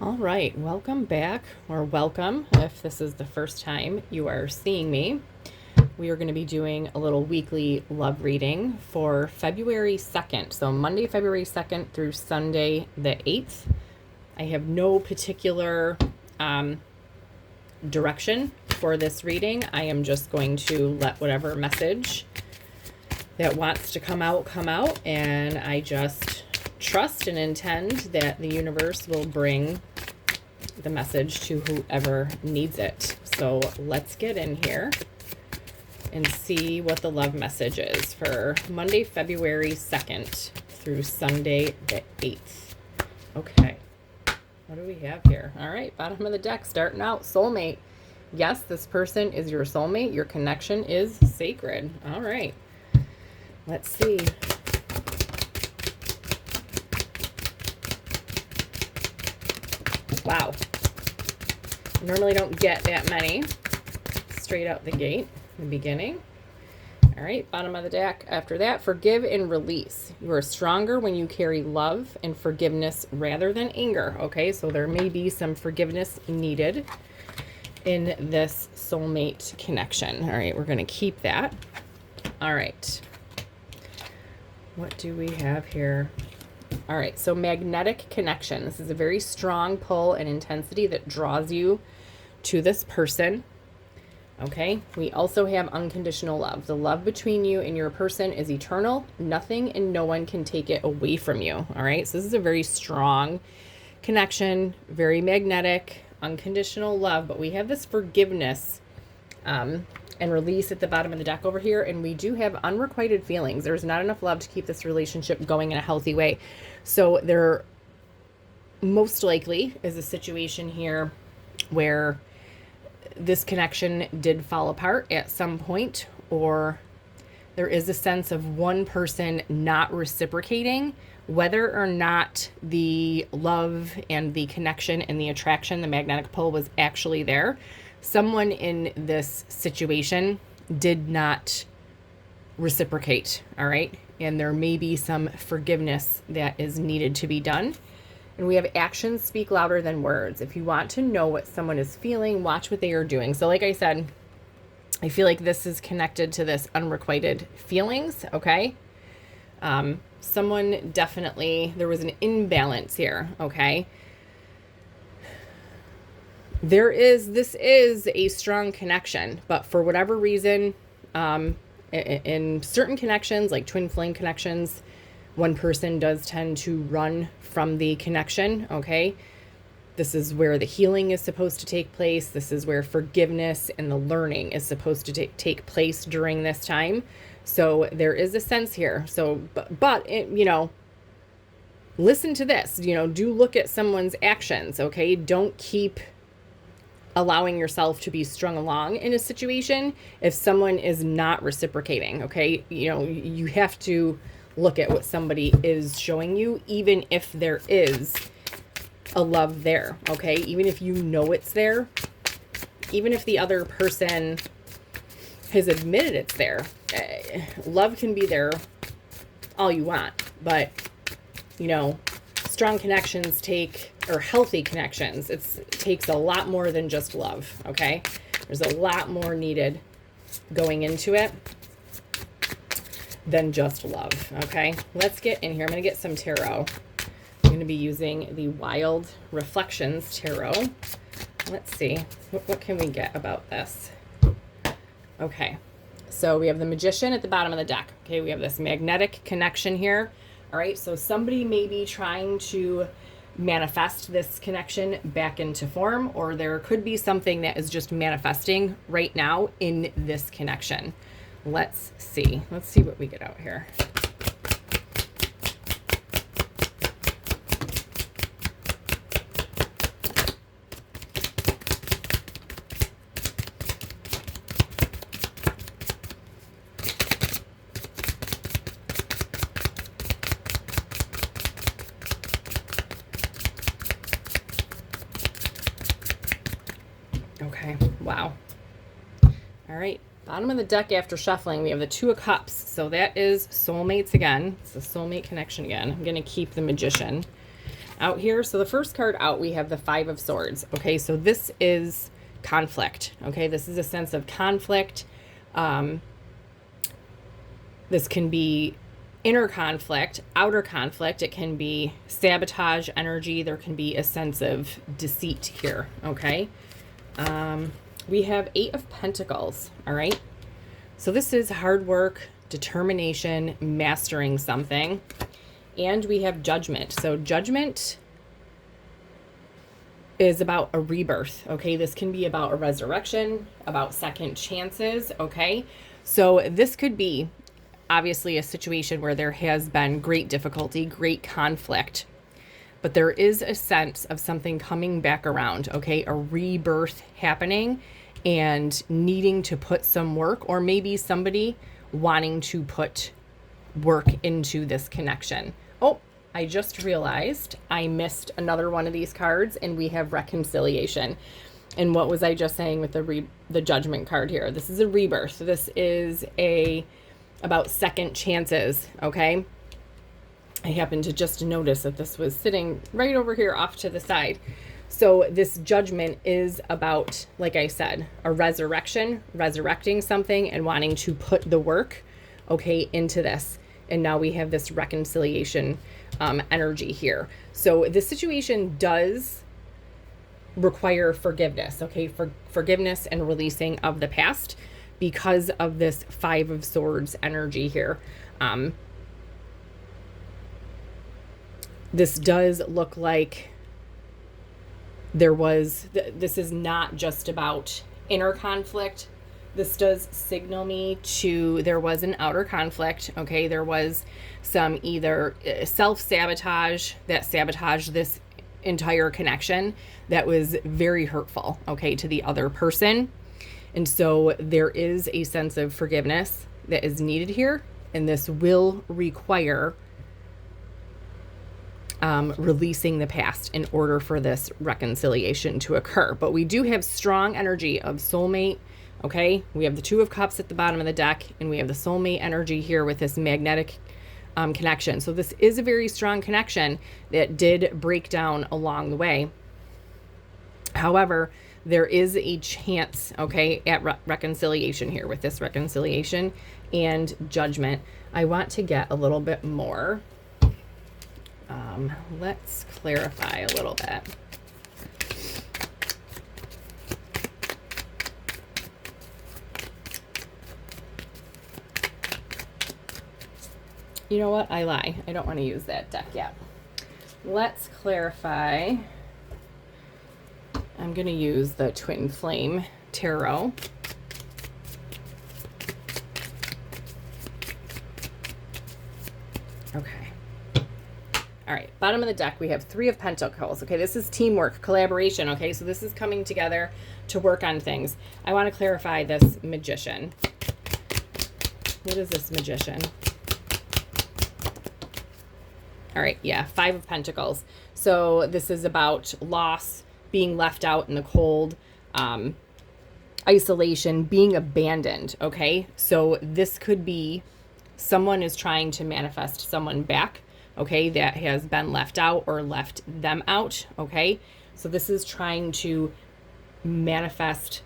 All right, welcome back, or welcome if this is the first time you are seeing me. We are going to be doing a little weekly love reading for February 2nd. So Monday, February 2nd through Sunday, the 8th. I have no particular direction for this reading. I am just going to let whatever message that wants to come out, and I just trust and intend that the universe will bring the message to whoever needs it. So let's get in here and see what the love message is for Monday, February 2nd through Sunday the 8th. Okay, what do we have here? All right, bottom of the deck, starting out, soulmate. Yes, this person is your soulmate. Your connection is sacred. All right, let's see. Wow. Normally don't get that many straight out the gate in the beginning. All right, bottom of the deck. After that, forgive and release. You are stronger when you carry love and forgiveness rather than anger. Okay, so there may be some forgiveness needed in this soulmate connection. All right, we're going to keep that. All right. What do we have here? All right, so magnetic connection. This is a very strong pull and intensity that draws you to this person. Okay, we also have unconditional love. The love between you and your person is eternal. Nothing and no one can take it away from you. All right, so this is a very strong connection, very magnetic, unconditional love. But we have this forgiveness and release at the bottom of the deck over here, and we do have unrequited feelings. There's not enough love to keep this relationship going in a healthy way. So there most likely is a situation here where this connection did fall apart at some point, or there is a sense of one person not reciprocating, whether or not the love and the connection and the attraction, the magnetic pull was actually there. Someone in this situation did not reciprocate, all right? And there may be some forgiveness that is needed to be done. And we have actions speak louder than words. If you want to know what someone is feeling, watch what they are doing. So like I said, I feel like this is connected to this unrequited feelings, okay? Someone definitely, there was an imbalance here, okay? This is a strong connection, but for whatever reason, in certain connections, like twin flame connections, one person does tend to run from the connection, okay? This is where the healing is supposed to take place. This is where forgiveness and the learning is supposed to take place during this time. So there is a sense here. So, but it, listen to this, do look at someone's actions, okay? Don't keep allowing yourself to be strung along in a situation if someone is not reciprocating, okay? You have to look at what somebody is showing you, even if there is a love there, okay? Even if you know it's there, even if the other person has admitted it's there, love can be there all you want, but, strong connections or healthy connections, it takes a lot more than just love, okay? There's a lot more needed going into it than just love, okay? Let's get in here. I'm going to get some tarot. I'm going to be using the Wild Reflections Tarot. Let's see. What can we get about this? Okay. So we have the Magician at the bottom of the deck. Okay, we have this magnetic connection here. All right, so somebody may be trying to manifest this connection back into form, or there could be something that is just manifesting right now in this connection. Let's see what we get out here. Okay, wow. All right, bottom of the deck after shuffling, we have the Two of Cups. So that is soulmates again. It's a soulmate connection again. I'm going to keep the Magician. out here. So the first card out, we have the Five of Swords. Okay, so this is conflict. Okay, this is a sense of conflict. This can be inner conflict, outer conflict. It can be sabotage energy. There can be a sense of deceit here. Okay, we have Eight of Pentacles. All right, so this is hard work, determination, mastering something. And we have Judgment. So Judgment is about a rebirth. Okay, this can be about a resurrection, about second chances. Okay, so this could be obviously a situation where there has been great difficulty, great conflict, but there is a sense of something coming back around. Okay, a rebirth happening and needing to put some work, or maybe somebody wanting to put work into this connection. Oh, I just realized I missed another one of these cards, and we have reconciliation. And what was I just saying with the Judgment card here? This is a rebirth. This is about second chances. Okay, I happened to just notice that this was sitting right over here off to the side. So this Judgment is about, like I said, a resurrection, resurrecting something and wanting to put the work, okay, into this. And now we have this reconciliation energy here. So the situation does require forgiveness, okay, forgiveness and releasing of the past because of this Five of Swords energy here. This does look like this is not just about inner conflict. This does signal me to there was an outer conflict. Okay, there was some either self-sabotage that sabotaged this entire connection that was very hurtful, okay, to the other person. And so there is a sense of forgiveness that is needed here, and this will require releasing the past in order for this reconciliation to occur. But we do have strong energy of soulmate. Okay, we have the Two of Cups at the bottom of the deck, and we have the soulmate energy here with this magnetic connection. So this is a very strong connection that did break down along the way. However, there is a chance, okay, at reconciliation here with this reconciliation and Judgment. I want to get a little bit more. Let's clarify a little bit. You know what? I lie. I don't want to use that deck yet. Let's clarify. I'm going to use the Twin Flame Tarot. Okay. All right. Bottom of the deck, we have Three of Pentacles. Okay. This is teamwork, collaboration. Okay. So this is coming together to work on things. I want to clarify this Magician. What is this Magician? All right. Yeah. Five of Pentacles. So this is about loss, being left out in the cold, isolation, being abandoned. Okay. So this could be someone is trying to manifest someone back. Okay. That has been left out or left them out. Okay. So this is trying to manifest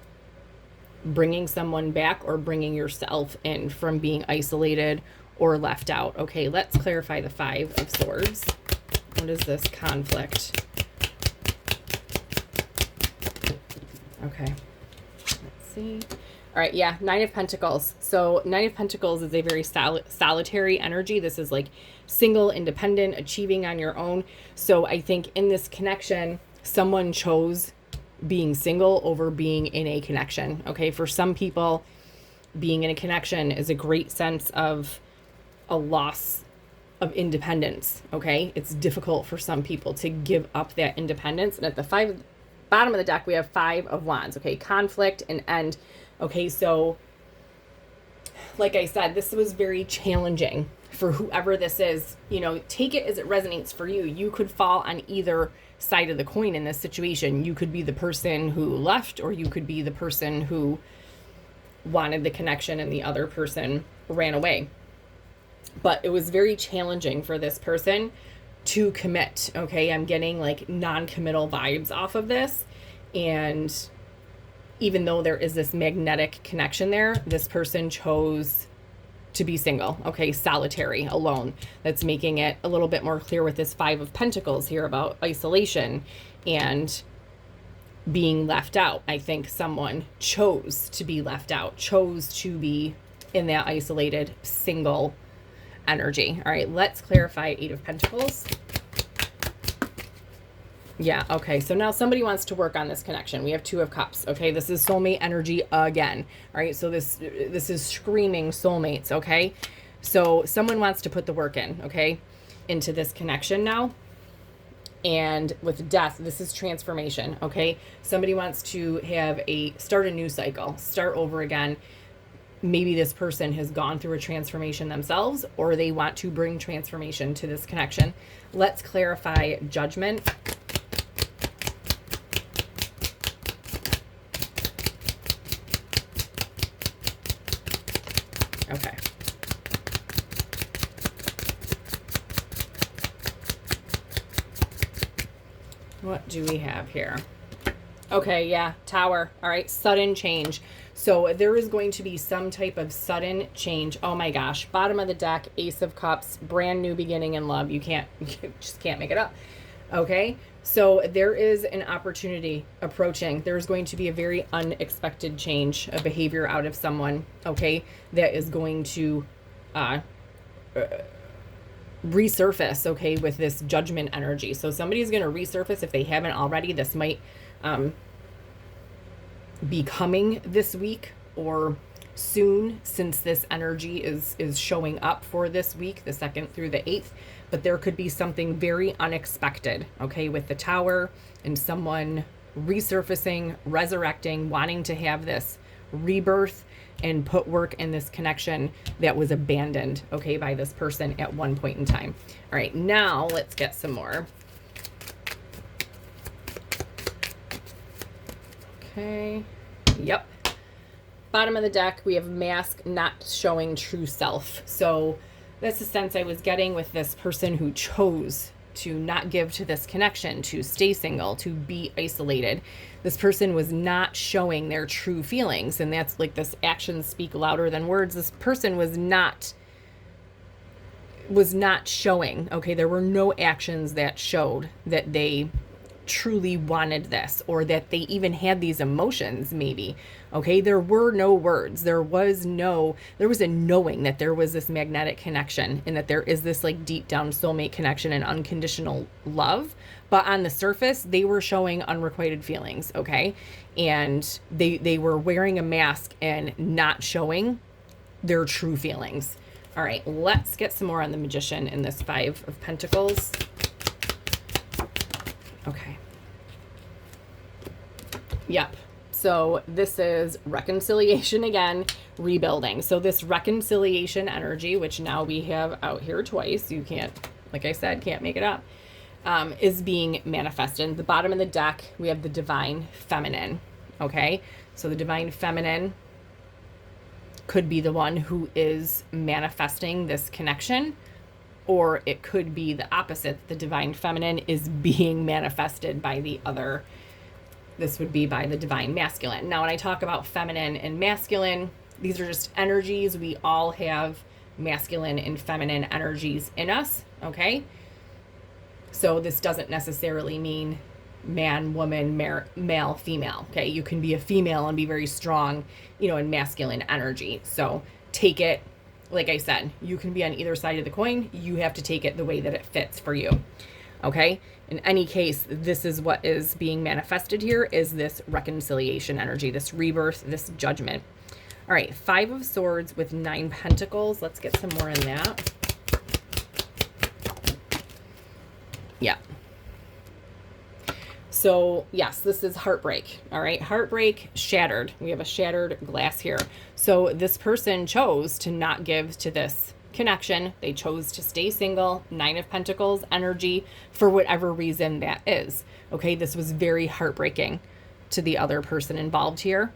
bringing someone back or bringing yourself in from being isolated or left out. Okay. Let's clarify the Five of Swords. What is this conflict? Okay, let's see. All right, yeah, Nine of Pentacles. So Nine of Pentacles is a very solitary energy. This is like single, independent, achieving on your own. So I think in this connection, someone chose being single over being in a connection. Okay, for some people, being in a connection is a great sense of a loss of independence. Okay, it's difficult for some people to give up that independence. And at the bottom of the deck, we have Five of Wands. Okay, conflict and end. Okay, so like I said, this was very challenging for whoever this is. You know, take it as it resonates for you. You could fall on either side of the coin in this situation. You could be the person who left, or you could be the person who wanted the connection and the other person ran away. But it was very challenging for this person to commit. Okay, I'm getting like non-committal vibes off of this. And even though there is this magnetic connection there, this person chose to be single, okay, solitary, alone. That's making it a little bit more clear with this Five of Pentacles here about isolation and being left out. I think someone chose to be left out, chose to be in that isolated, single energy. All right, let's clarify Eight of Pentacles. Yeah, okay, so now somebody wants to work on this connection. We have Two of Cups, okay? This is soulmate energy again, all right? So this is screaming soulmates, okay? So someone wants to put the work in, okay, into this connection now. And with Death, this is transformation, okay? Somebody wants to start a new cycle, start over again. Maybe this person has gone through a transformation themselves, or they want to bring transformation to this connection. Let's clarify Judgment. Okay. What do we have here? Okay, yeah, Tower. All right, sudden change. So there is going to be some type of sudden change. Oh my gosh. Bottom of the deck, Ace of Cups, brand new beginning in love. You just can't make it up. Okay, so there is an opportunity approaching. There's going to be a very unexpected change of behavior out of someone, okay, that is going to resurface, okay, with this Judgment energy. So somebody is going to resurface if they haven't already. This might be coming this week or soon, since this energy is showing up for this week, the 2nd through the 8th. But there could be something very unexpected, okay, with the Tower and someone resurfacing, resurrecting, wanting to have this rebirth and put work in this connection that was abandoned, okay, by this person at one point in time. All right, now let's get some more. Okay, yep. Bottom of the deck, we have Mask, not showing true self. So that's the sense I was getting with this person who chose to not give to this connection, to stay single, to be isolated. This person was not showing their true feelings. And that's like this actions speak louder than words. This person was not showing, okay? There were no actions that showed that they truly wanted this, or that they even had these emotions, maybe. Okay, there were no words. There was a knowing that there was this magnetic connection, and that there is this like deep down soulmate connection and unconditional love. But on the surface, they were showing unrequited feelings, okay? And they were wearing a mask and not showing their true feelings. All right, let's get some more on the Magician in this Five of Pentacles. Okay. Yep. So this is reconciliation again, rebuilding. So this reconciliation energy, which now we have out here twice, you can't, like I said, can't make it up, is being manifested. At the bottom of the deck, we have the Divine Feminine. Okay. So the Divine Feminine could be the one who is manifesting this connection, or it could be the opposite. The Divine Feminine is being manifested by the other. This would be by the Divine Masculine. Now, when I talk about feminine and masculine, these are just energies. We all have masculine and feminine energies in us, okay? So this doesn't necessarily mean man, woman, male, female, okay? You can be a female and be very strong, in masculine energy. So take it, like I said, you can be on either side of the coin. You have to take it the way that it fits for you, okay? In any case, this is what is being manifested here, is this reconciliation energy, this rebirth, this judgment. All right, Five of Swords with 9 Pentacles. Let's get some more in that. Yeah. So, yes, this is heartbreak. All right, heartbreak, shattered. We have a shattered glass here. So this person chose to not give to this connection. They chose to stay single. 9 of Pentacles energy, for whatever reason that is. Okay, this was very heartbreaking to the other person involved here.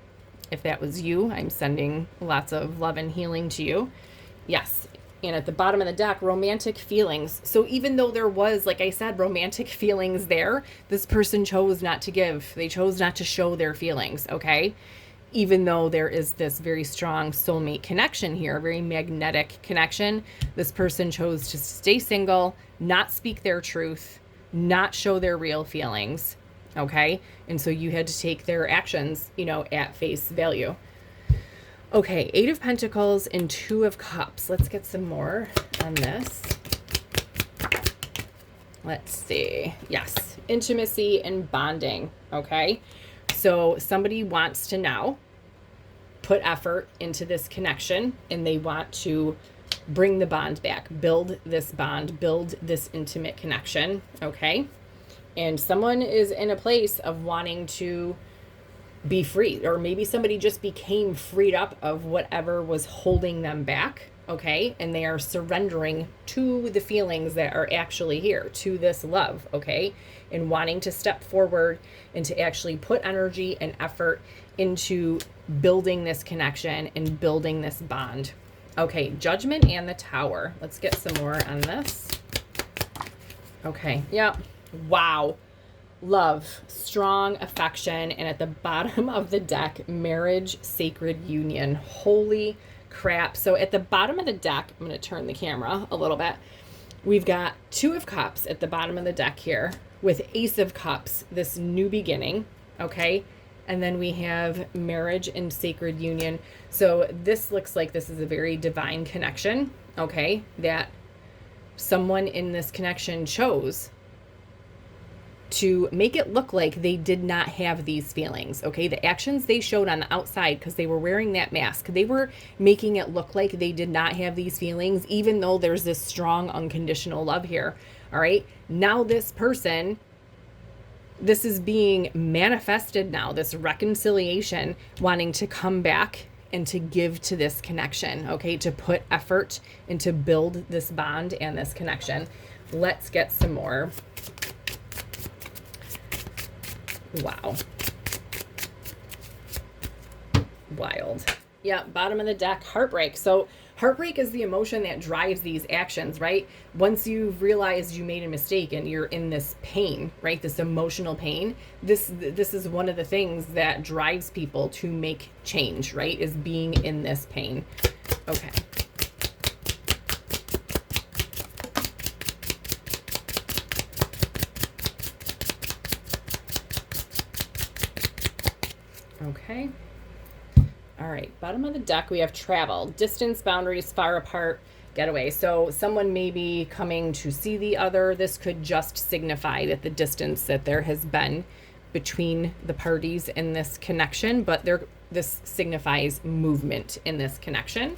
If that was you, I'm sending lots of love and healing to you. Yes, And at the bottom of the deck, romantic feelings. So even though there was, like I said, romantic feelings there, this person chose not to give. They chose not to show their feelings, okay? Even though there is this very strong soulmate connection here, very magnetic connection, this person chose to stay single, not speak their truth, not show their real feelings, okay? And so you had to take their actions, at face value. Okay, 8 of Pentacles and 2 of Cups. Let's get some more on this. Let's see. Yes, intimacy and bonding, okay? So somebody wants to now put effort into this connection, and they want to bring the bond back, build this bond, build this intimate connection, okay? And someone is in a place of wanting to be free, or maybe somebody just became freed up of whatever was holding them back, okay? And they are surrendering to the feelings that are actually here, to this love, okay? And wanting to step forward and to actually put energy and effort into building this connection and building this bond. Okay, Judgment and the Tower. Let's get some more on this. Okay, yep. Wow. Love, strong affection, and at the bottom of the deck, marriage, sacred union. Holy crap. So at the bottom of the deck, I'm going to turn the camera a little bit. We've got 2 of Cups at the bottom of the deck here with Ace of Cups, this new beginning, okay? And then we have marriage and sacred union. So this looks like this is a very divine connection, okay? That someone in this connection chose to make it look like they did not have these feelings, okay? The actions they showed on the outside, because they were wearing that mask, they were making it look like they did not have these feelings, even though there's this strong unconditional love here, all right? Now this person, this is being manifested now, this reconciliation, wanting to come back and to give to this connection, okay? To put effort and to build this bond and this connection. Let's get some more. Wow. Wild. Yeah, bottom of the deck, heartbreak. So heartbreak is the emotion that drives these actions, right? Once you've realized you made a mistake and you're in this pain, right? This emotional pain, this is one of the things that drives people to make change, right? Is being in this pain. Okay. Okay. All right. Bottom of the deck, we have travel, distance, boundaries, far apart, getaway. So someone may be coming to see the other. This could just signify that the distance that there has been between the parties in this connection, but this signifies movement in this connection.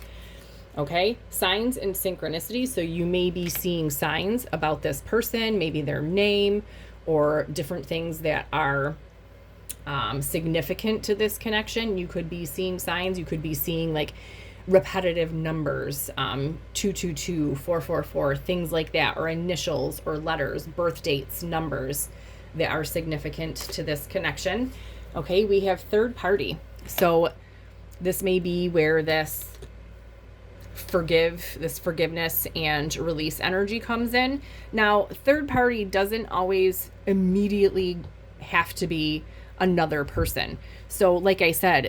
Okay. Signs and synchronicity. So you may be seeing signs about this person, maybe their name or different things that are significant to this connection. You could be seeing signs. You could be seeing like repetitive numbers, 222, 444, things like that, or initials or letters, birth dates, numbers that are significant to this connection. Okay, we have third party. So this may be where this forgiveness and release energy comes in. Now, third party doesn't always immediately have to be another person. So like I said,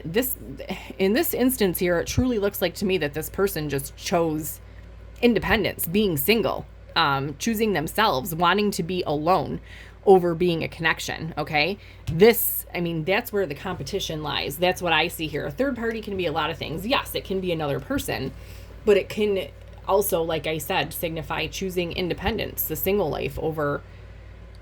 in this instance here, it truly looks like to me that this person just chose independence, being single, choosing themselves, wanting to be alone over being a connection. Okay. That's where the competition lies. That's what I see here. A third party can be a lot of things. Yes, it can be another person, but it can also, like I said, signify choosing independence, the single life over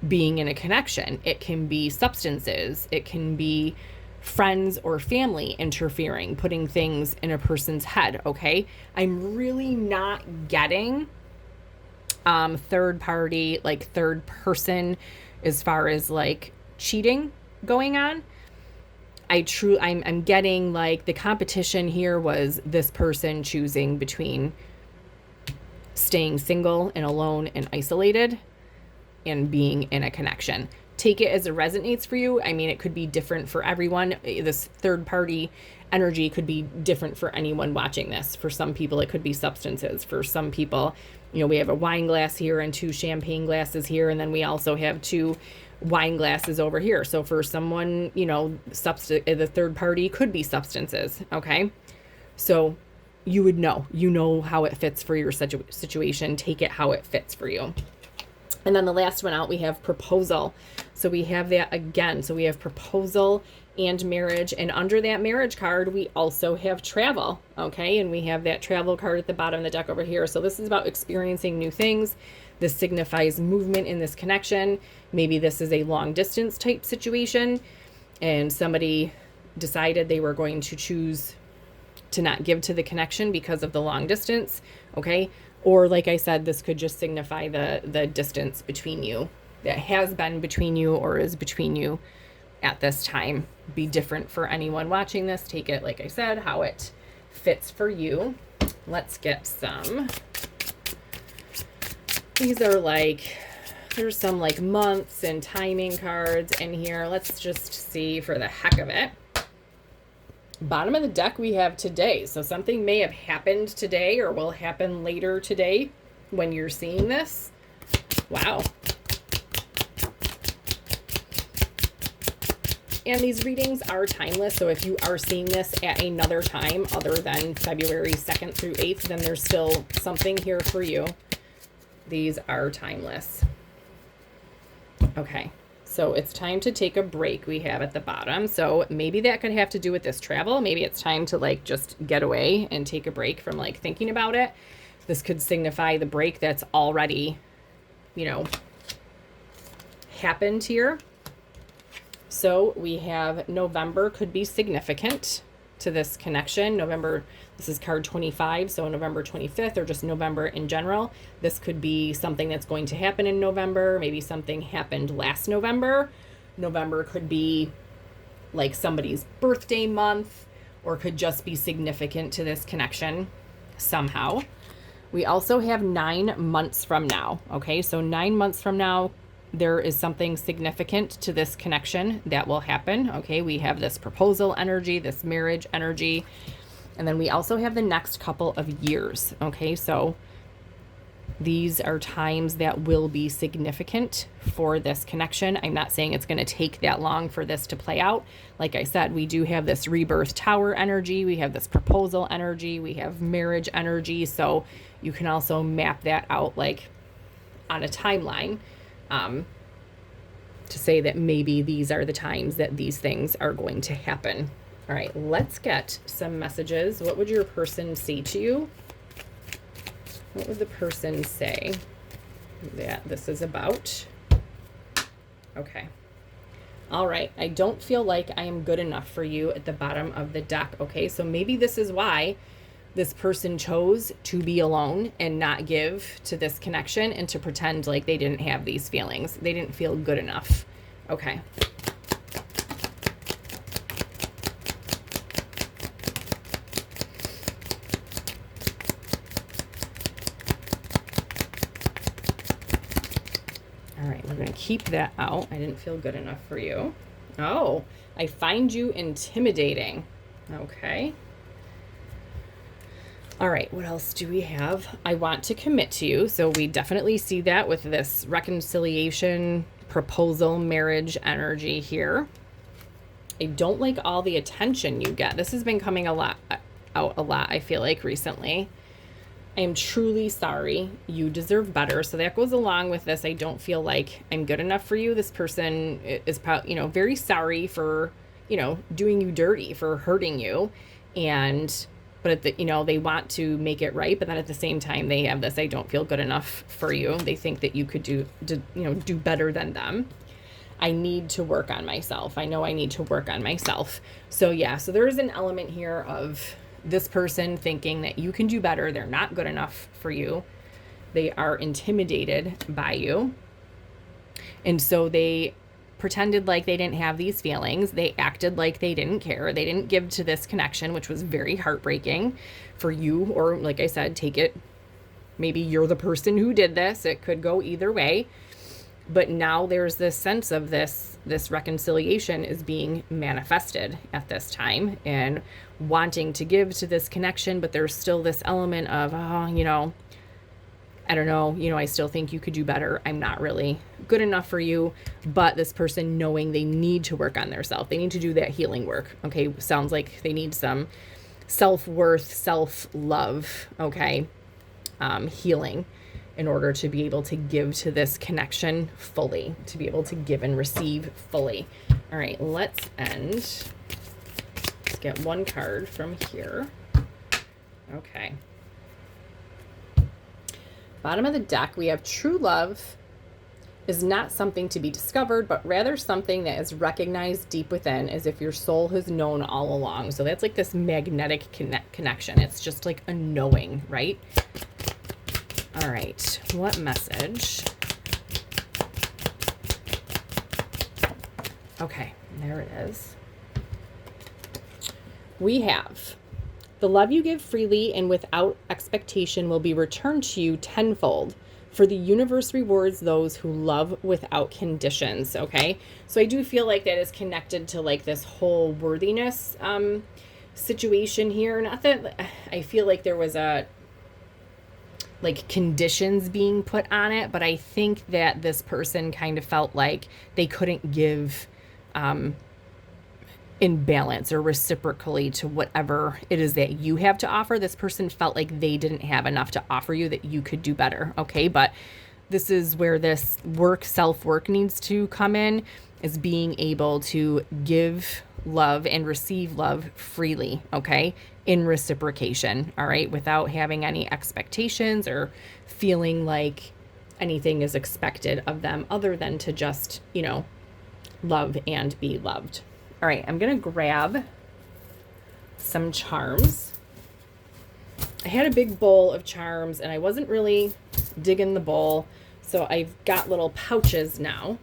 being in a connection. It can be substances. It can be friends or family interfering, putting things in a person's head. Okay. I'm really not getting third party, like third person, as far as like cheating going on. I'm getting like the competition here was this person choosing between staying single and alone and isolated and being in a connection. take it as it resonates for you. I mean, it could be different for everyone. This third party energy could be different for anyone watching this. For some people, it could be substances. For some people, you know, we have a wine glass here and 2 champagne glasses here, and then we also have 2 wine glasses over here. So for someone, you know, the third party could be substances, okay? So you would know. You know how it fits for your situation. Take it how it fits for you. And then the last one out, we have proposal. So we have that again. So we have proposal and marriage. And under that marriage card, we also have travel. Okay. And we have that travel card at the bottom of the deck over here. So this is about experiencing new things. This signifies movement in this connection. Maybe this is a long distance type situation and somebody decided they were going to choose to not give to the connection because of the long distance. Okay. Or like I said, this could just signify the distance between you that has been between you or is between you at this time. Be different for anyone watching this. Take it, like I said, how it fits for you. Let's get some. These are like, there's some like months and timing cards in here. Let's just see for the heck of it. Bottom of the deck, we have today. So something may have happened today or will happen later today when you're seeing this. Wow. And these readings are timeless. So if you are seeing this at another time other than February 2nd through 8th, then there's still something here for you. These are timeless. Okay. So it's time to take a break, we have at the bottom. So maybe that could have to do with this travel. Maybe it's time to like just get away and take a break from like thinking about it. This could signify the break that's already, you know, happened here. So we have November could be significant to this connection. November, this is card 25, so November 25th or just November in general. This could be something that's going to happen in November. Maybe something happened last November. November could be like somebody's birthday month or could just be significant to this connection somehow. We also have 9 months from now. Okay, so 9 months from now, there is something significant to this connection that will happen. Okay, we have this proposal energy, this marriage energy, and then we also have the next couple of years. Okay, so these are times that will be significant for this connection. I'm not saying it's going to take that long for this to play out. Like I said, we do have this rebirth tower energy. We have this proposal energy. We have marriage energy. So you can also map that out like on a timeline. To say that maybe these are the times that these things are going to happen. All right, let's get some messages. What would your person say to you? What would the person say that this is about? Okay. All right, I don't feel like I am good enough for you at the bottom of the deck. Okay, so maybe this is why this person chose to be alone and not give to this connection and to pretend like they didn't have these feelings. They didn't feel good enough. Okay. All right, we're going to keep that out. I didn't feel good enough for you. Oh, I find you intimidating. Okay. All right, what else do we have? I want to commit to you. So we definitely see that with this reconciliation, proposal, marriage energy here. I don't like all the attention you get. This has been coming out a lot, I feel like, recently. I am truly sorry. You deserve better. So that goes along with this. I don't feel like I'm good enough for you. This person is probably, very sorry for, doing you dirty, for hurting you. But at the, they want to make it right, but then at the same time they have this, I don't feel good enough for you. They think that you could do better than them. I need to work on myself. I know I need to work on myself. So yeah, so there is an element here of this person thinking that you can do better. They're not good enough for you. They are intimidated by you. And so they pretended like they didn't have these feelings. They acted like they didn't care. They didn't give to this connection, which was very heartbreaking for you. Or like I said, take it, maybe you're the person who did this. It could go either way. But now there's this sense of this reconciliation is being manifested at this time, and wanting to give to this connection, but there's still this element of, oh, I don't know, I still think you could do better. I'm not really good enough for you. But this person knowing they need to work on themselves. They need to do that healing work. Okay. Sounds like they need some self-worth, self-love. Okay. Healing in order to be able to give to this connection fully, to be able to give and receive fully. All right. Let's get one card from here. Okay. Bottom of the deck, we have true love is not something to be discovered, but rather something that is recognized deep within, as if your soul has known all along. So that's like this magnetic connection. It's just like a knowing, right? All right. What message? Okay, there it is. We have, the love you give freely and without expectation will be returned to you tenfold, for the universe rewards those who love without conditions. Okay. So I do feel like that is connected to like this whole worthiness situation here. Not that I feel like there was like conditions being put on it, but I think that this person kind of felt like they couldn't give in balance or reciprocally to whatever it is that you have to offer. This person felt like they didn't have enough to offer you, that you could do better. Okay. But this is where this self-work needs to come in, is being able to give love and receive love freely. Okay. In reciprocation. All right. Without having any expectations or feeling like anything is expected of them other than to just, love and be loved. All right, I'm going to grab some charms. I had a big bowl of charms and I wasn't really digging the bowl, so I've got little pouches now.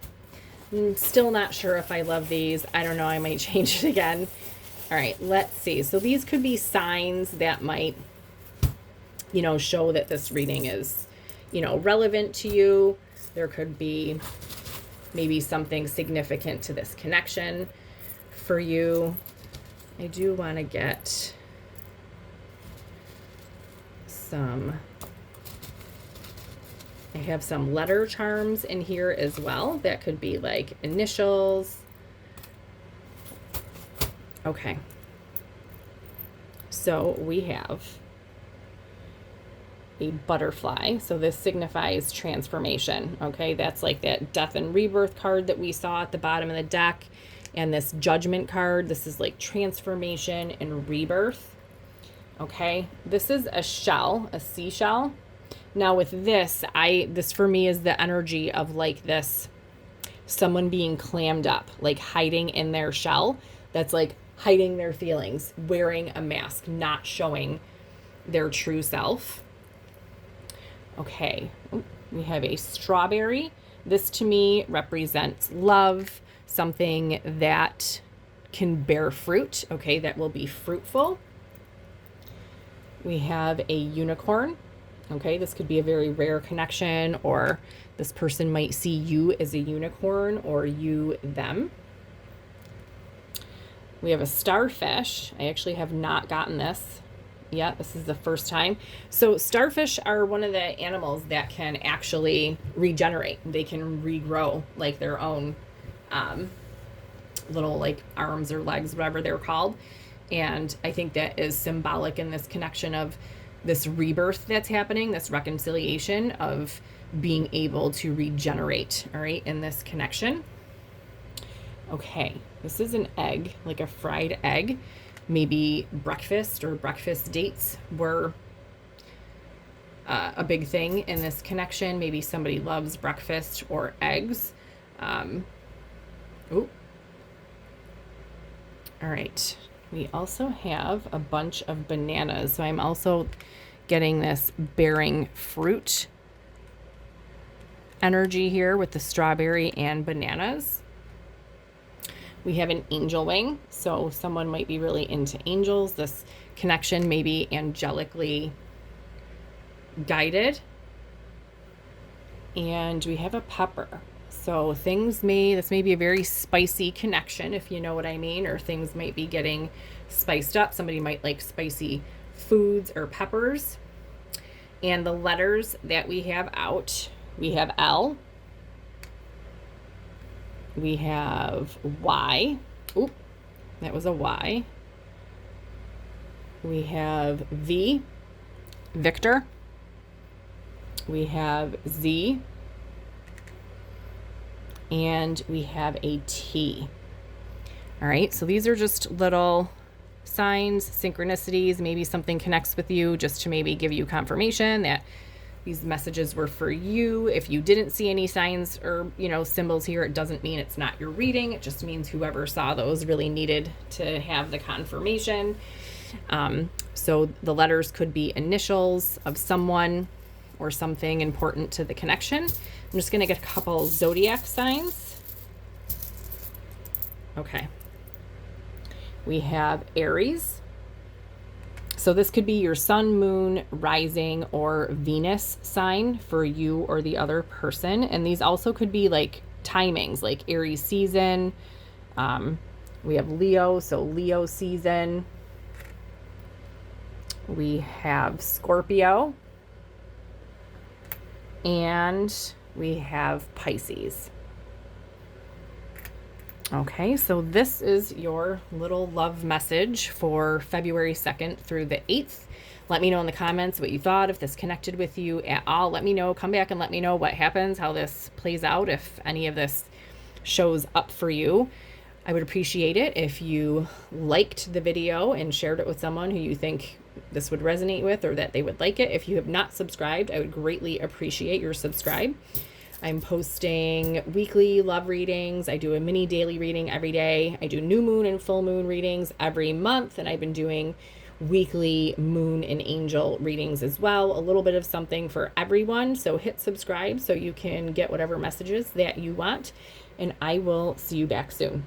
I'm still not sure if I love these. I don't know, I might change it again. All right, let's see. So these could be signs that might, show that this reading is, relevant to you. There could be maybe something significant to this connection for you. I do want to get I have some letter charms in here as well. That could be like initials. Okay. So we have a butterfly. So this signifies transformation. Okay. That's like that death and rebirth card that we saw at the bottom of the deck. And this judgment card, this is like transformation and rebirth. Okay. This is a shell, a seashell. Now with this, this for me is the energy of like this, someone being clammed up, like hiding in their shell. That's like hiding their feelings, wearing a mask, not showing their true self. Okay. We have a strawberry. This to me represents love, something that can bear fruit, okay, that will be fruitful. We have a unicorn, okay, this could be a very rare connection, or this person might see you as a unicorn or you them. We have a starfish. I actually have not gotten this yet. This is the first time. So starfish are one of the animals that can actually regenerate. They can regrow like their own little like arms or legs, whatever they're called. And I think that is symbolic in this connection of this rebirth that's happening, this reconciliation of being able to regenerate, all right, in this connection. Okay, this is an egg, like a fried egg. Maybe breakfast or breakfast dates were a big thing in this connection. Maybe somebody loves breakfast or eggs. All right. We also have a bunch of bananas. So I'm also getting this bearing fruit energy here with the strawberry and bananas. We have an angel wing. So someone might be really into angels. This connection may be angelically guided. And we have a pepper. So this may be a very spicy connection, if you know what I mean, or things might be getting spiced up. Somebody might like spicy foods or peppers. And the letters that we have out, we have L, we have Y. Oop, that was a Y. We have V, Victor. We have Z. And we have a T. All right, so these are just little signs, synchronicities. Maybe something connects with you just to maybe give you confirmation that these messages were for you. If you didn't see any signs or, symbols here, it doesn't mean it's not your reading. It just means whoever saw those really needed to have the confirmation. So the letters could be initials of someone or something important to the connection. I'm just going to get a couple zodiac signs. Okay. We have Aries. So this could be your sun, moon, rising, or Venus sign for you or the other person. And these also could be like timings, like Aries season. We have Leo, so Leo season. We have Scorpio. And we have Pisces. Okay, so this is your little love message for February 2nd through the 8th. Let me know in the comments what you thought, if this connected with you at all. Let me know, come back and let me know what happens, how this plays out, if any of this shows up for you. I would appreciate it if you liked the video and shared it with someone who you think this would resonate with or that they would like it. If you have not subscribed, I would greatly appreciate your subscribe. I'm posting weekly love readings. I do a mini daily reading every day. I do new moon and full moon readings every month, and I've been doing weekly moon and angel readings as well. A little bit of something for everyone. So hit subscribe so you can get whatever messages that you want, and I will see you back soon.